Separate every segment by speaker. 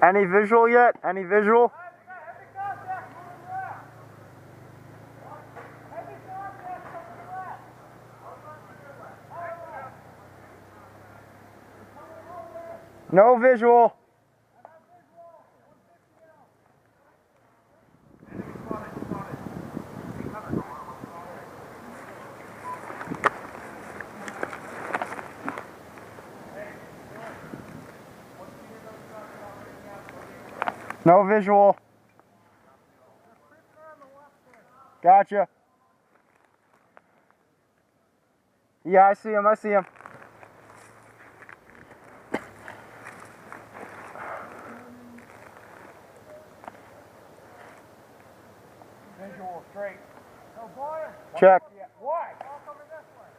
Speaker 1: Any visual yet? Any visual? No visual. No visual. Gotcha. Yeah, I see him. I see him.
Speaker 2: Visual straight. No, boy.
Speaker 1: Check.
Speaker 2: Why? All coming this way.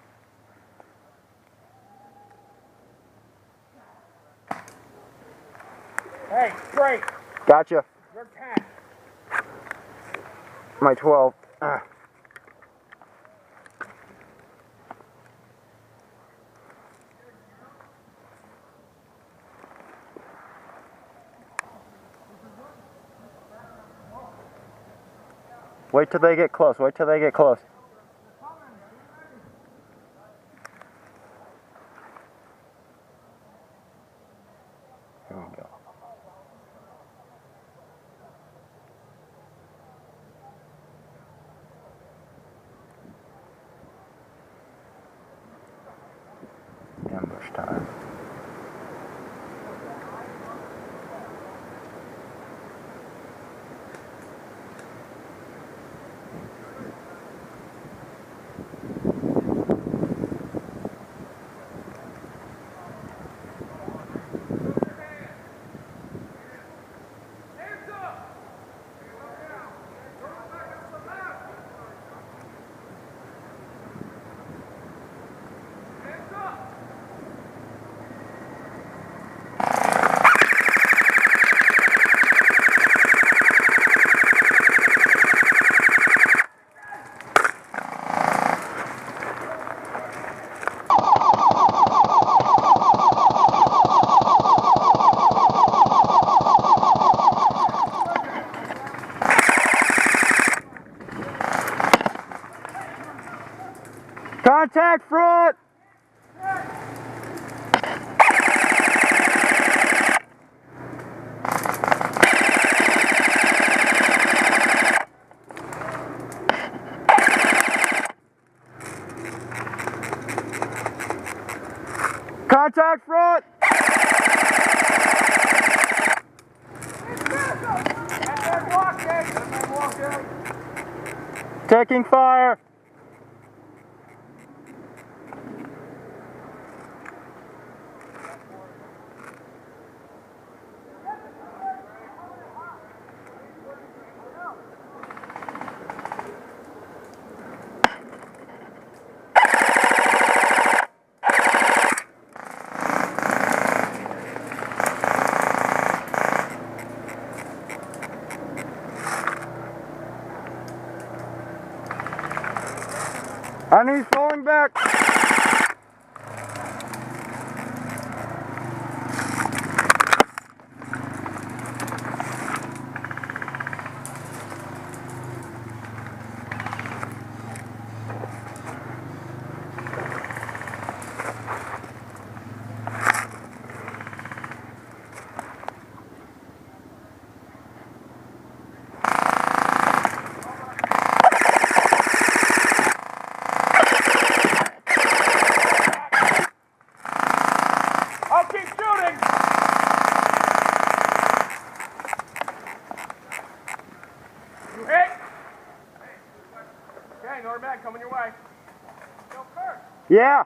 Speaker 2: Hey, straight.
Speaker 1: Gotcha.
Speaker 2: You're 10.
Speaker 1: My 12. Wait till they get close. Wait till they get close. Here we go. Ambush time. Contact front! Contact front! Taking fire! And he's falling back.
Speaker 2: Coming your way.
Speaker 1: Yeah.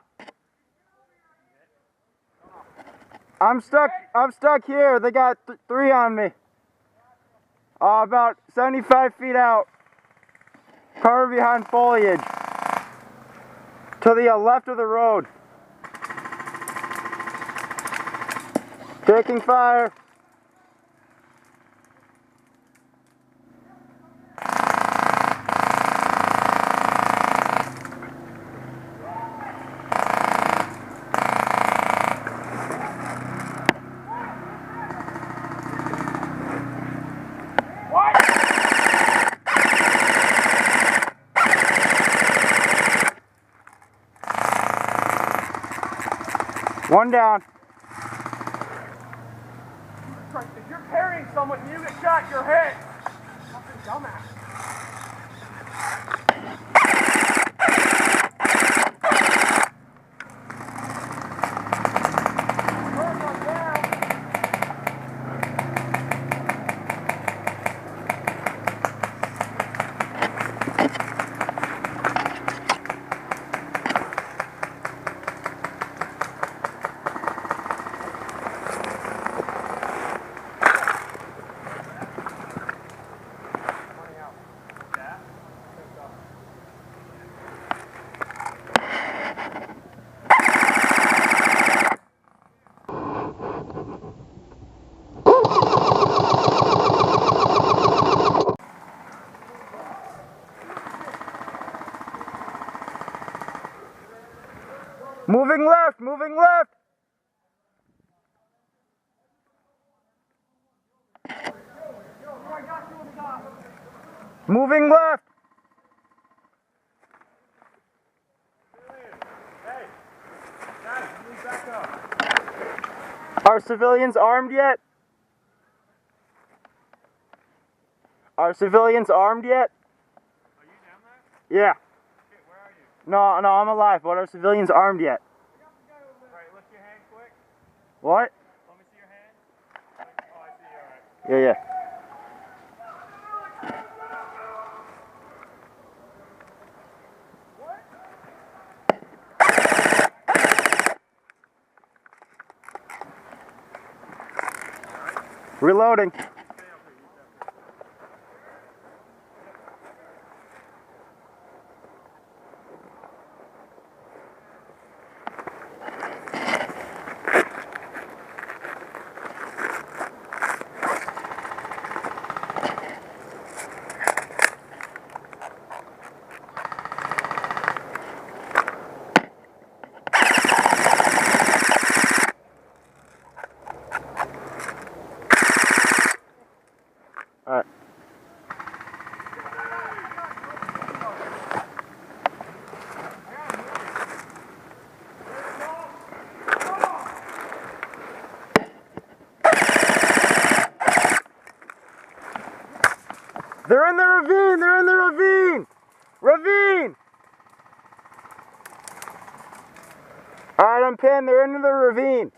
Speaker 1: I'm stuck here. They got three on me. About 75 feet out. Cover behind foliage. To the left of the road. Taking fire. One down.
Speaker 2: If you're carrying someone and you get shot, you're hit. Fucking dumbass.
Speaker 1: Moving left, moving left. Moving left.
Speaker 2: Hey, guys, move back up.
Speaker 1: Are civilians armed yet? Are civilians armed yet?
Speaker 2: Are you down there?
Speaker 1: Yeah.
Speaker 2: Shit, where are you?
Speaker 1: No, I'm alive, but are civilians armed yet?
Speaker 2: Alright, lift your hand quick.
Speaker 1: What?
Speaker 2: Let me see your hand. Oh, I see you, alright.
Speaker 1: Yeah. Reloading. Alright. They're in the ravine! They're in the ravine! Ravine! Alright, I'm pinned. They're into the ravine.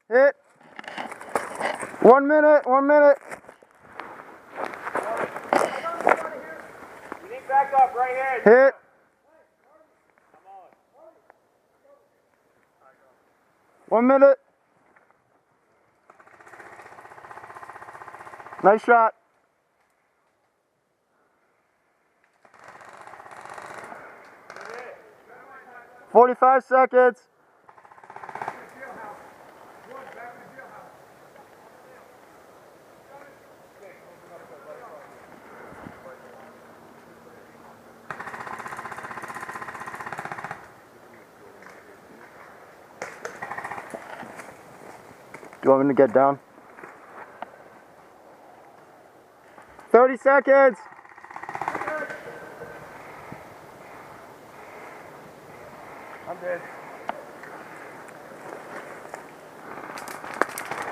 Speaker 1: Hit. 1 minute, 1 minute.
Speaker 2: You need back up, right hand.
Speaker 1: Hit.
Speaker 2: I'm on.
Speaker 1: 1 minute. Nice shot.
Speaker 2: Hit.
Speaker 1: 45 seconds. Do you want me to get down? 30 seconds.
Speaker 2: I'm dead.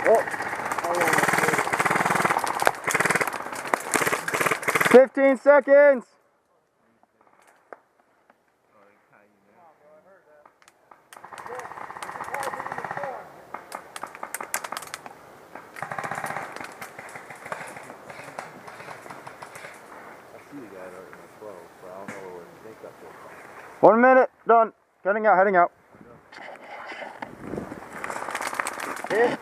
Speaker 1: Oh. 15 seconds.
Speaker 3: See the guy out in the 12, but I don't know what to think up there.
Speaker 1: 1 minute. Done. Heading out.
Speaker 3: Hit.